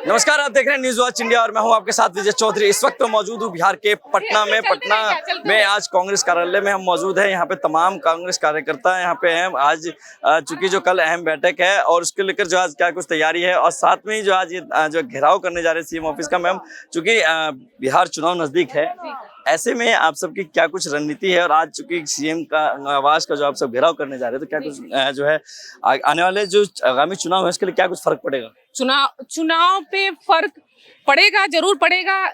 नमस्कार, आप देख रहे हैं न्यूज वॉच इंडिया और मैं हूं आपके साथ विजय चौधरी। इस वक्त मौजूद हूं बिहार के पटना में आज कांग्रेस कार्यालय में हम मौजूद हैं। यहाँ पे तमाम कांग्रेस कार्यकर्ता यहाँ पे हैं। आज चूंकि जो कल अहम बैठक है और उसके लेकर जो आज क्या कुछ तैयारी है और साथ में ही जो आज ये जो घेराव करने जा रहे हैं सीएम ऑफिस का, मैम चूंकि बिहार चुनाव नजदीक है, ऐसे में आप सबकी क्या कुछ रणनीति है और आज चूंकि सीएम का आवास का जो आप सब घेराव करने जा रहे हैं तो क्या कुछ जो है आने वाले जो आगामी चुनाव है उसके लिए क्या कुछ फर्क पड़ेगा? चुनाव पे फर्क पड़ेगा, जरूर पड़ेगा।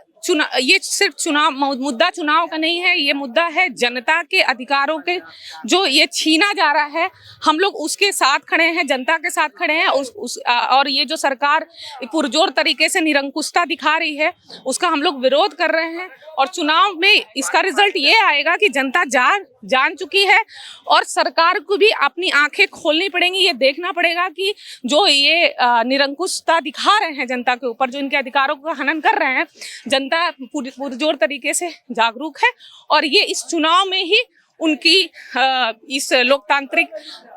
ये सिर्फ मुद्दा चुनाव का नहीं है, ये मुद्दा है जनता के अधिकारों के जो ये छीना जा रहा है। हम लोग उसके साथ खड़े हैं, जनता के साथ खड़े हैं। और ये जो सरकार पुरजोर तरीके से निरंकुशता दिखा रही है उसका हम लोग विरोध कर रहे हैं। और चुनाव में इसका रिजल्ट ये आएगा कि जनता जान चुकी है और सरकार को भी अपनी आंखें खोलनी पड़ेंगी। ये देखना पड़ेगा कि जो ये निरंकुशता दिखा रहे हैं जनता के ऊपर, जो इनके अधिकारों का हनन कर रहे हैं, जनता पुरजोर तरीके से जागरूक है। और ये इस चुनाव में ही उनकी इस लोकतांत्रिक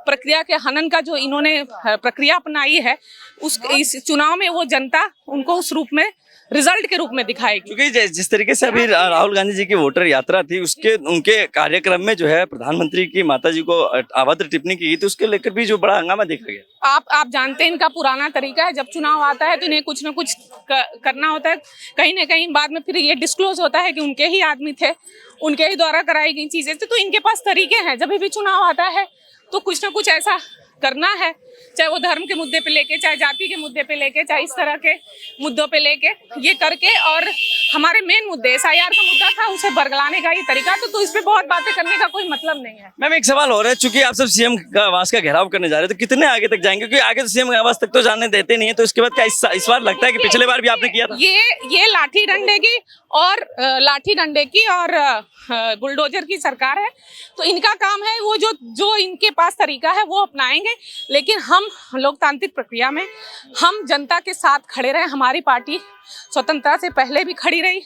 प्रक्रिया के हनन का जो इन्होंने प्रक्रिया अपनाई है, इस चुनाव में वो जनता उनको उस रूप में रिजल्ट के रूप में दिखाएगी। क्योंकि जिस तरीके से अभी राहुल गांधी जी की वोटर यात्रा थी उनके कार्यक्रम में जो है प्रधानमंत्री की माताजी को अभद्र टिप्पणी की तो उसके लेकर भी जो बड़ा हंगामा देखा गया। आप जानते हैं इनका पुराना तरीका है, जब चुनाव आता है तो इन्हें कुछ ना कुछ करना होता है। कहीं ना कहीं बाद में फिर ये डिस्क्लोज होता है कि उनके ही आदमी थे, उनके ही द्वारा कराई गई चीजें थी। तो इनके पास तरीके हैं, जब भी चुनाव आता है तो कुछ ना कुछ ऐसा करना है, चाहे वो धर्म के मुद्दे पे लेके, चाहे जाति के मुद्दे पे लेके, चाहे इस तरह के मुद्दों पे लेके ये करके। और हमारे मेन मुद्दे एसआईआर का मुद्दा था, उसे बरगलाने का ये तरीका। तो इस पे बहुत बातें करने का कोई मतलब नहीं है। मैम एक सवाल हो रहा है, चूंकि आप सब सीएम का आवास का घेराव करने जा रहे हैं तो कितने आगे तक जाएंगे? क्योंकि आगे तो सीएम के आवास तक तो जाने देते नहीं है, तो इसके बाद क्या इस बार लगता है कि पिछले बार भी आपने किया था? ये लाठी डंडे की और बुलडोजर की सरकार है, तो इनका काम है वो जो इनके पास तरीका है वो अपनाएंगे। लेकिन हम लोकतांत्रिक प्रक्रिया में हम जनता के साथ खड़े रहे। हमारी पार्टी स्वतंत्रता से पहले भी खड़ी रही,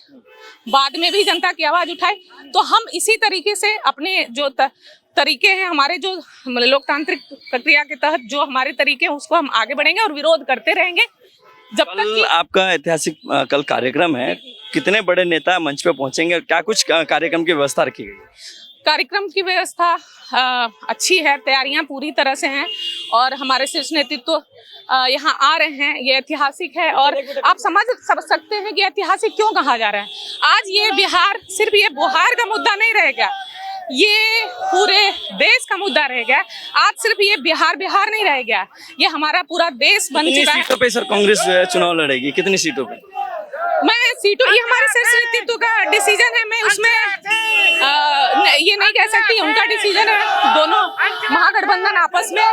बाद में भी जनता की आवाज उठाई। तो हम इसी तरीके से अपने जो तरीके हैं, हमारे जो लोकतांत्रिक प्रक्रिया के तहत जो हमारे तरीके हैं उसको हम आगे बढ़ेंगे और विरोध करते रहेंगे जब तक कि आपका ऐतिहासिक कल कार्यक्रम है। कितने बड़े नेता मंच पे पहुंचेंगे और क्या कुछ कार्यक्रम की व्यवस्था रखी गई? कार्यक्रम की व्यवस्था अच्छी है, तैयारियां पूरी तरह से हैं और हमारे शीर्ष नेतृत्व यहाँ आ रहे हैं। ये ऐतिहासिक है और आप समझ सकते हैं कि ऐतिहासिक क्यों कहा जा रहा है। आज ये बिहार सिर्फ ये बिहार का मुद्दा नहीं रह गया, ये पूरे देश का मुद्दा रह गया। आज सिर्फ ये बिहार नहीं रह गया, ये हमारा पूरा देश बन चुका है। सीटों पे सर कांग्रेस चुनाव लड़ेगी? कितनी सीटों पे? ये हमारे शीर्ष नेतृत्व का डिसीजन है। मैं उसमें ये नहीं कह सकती, उनका डिसीजन है। दोनों महागठबंधन आपस में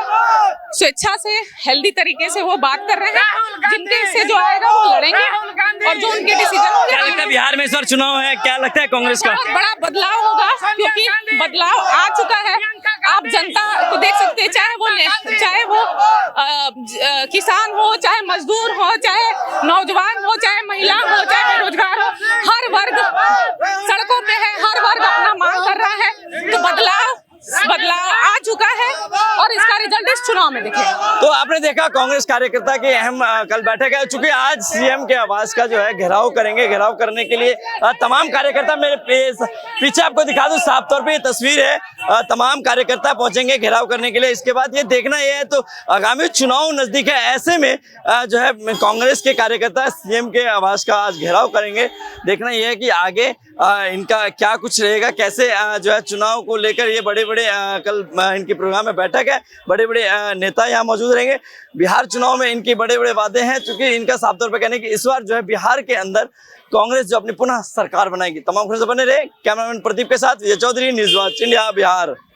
स्वेच्छा से हेल्दी तरीके से वो बात कर रहे हैं। जिनके से जो आएगा वो लड़ेंगे और जो उनके डिसीजन होंगे। क्या लगता है बिहार में इस बार चुनाव है, क्या लगता है कांग्रेस का? बड़ा बदलाव होगा क्योंकि बदलाव आ चुका है। आप जनता को देख सकते हैं, चाहे वो किसान हो, चाहे मजदूर हो, चाहे नौजवान हो, चाहे महिला हो, चाहे बेरोजगार हो, हर वर्ग सड़कों पे है, हर वर्ग अपना मांग कर रहा है। तो बदलाव आ चुका है और इसका रिजल्ट इस चुनाव में दिखेगा। तो आपने देखा कांग्रेस कार्यकर्ता की अहम कल बैठक है। चूंकि आज सीएम के आवास का जो है घेराव करेंगे, घेराव करने के लिए तमाम कार्यकर्ता, मेरे पीछे आपको दिखा दूं, साफ तौर पे ये तस्वीर है, तमाम कार्यकर्ता पहुंचेंगे घेराव करने के लिए। इसके बाद ये देखना ये है तो आगामी चुनाव नजदीक है, ऐसे में जो है कांग्रेस के कार्यकर्ता सीएम के आवास का आज घेराव करेंगे। देखना यह है कि आगे इनका क्या कुछ रहेगा, कैसे जो है चुनाव को लेकर ये बड़े कल इनकी प्रोग्राम में बैठक है, बड़े नेता यहाँ मौजूद रहेंगे। बिहार चुनाव में इनके बड़े वादे हैं, क्योंकि इनका साफ तौर पर कहने की इस बार जो है बिहार के अंदर कांग्रेस जो अपनी पुनः सरकार बनाएगी। तमाम खबरों से बने रहे, कैमरामैन प्रदीप के साथ Vijay Chaudhary, news watch India, Bihar.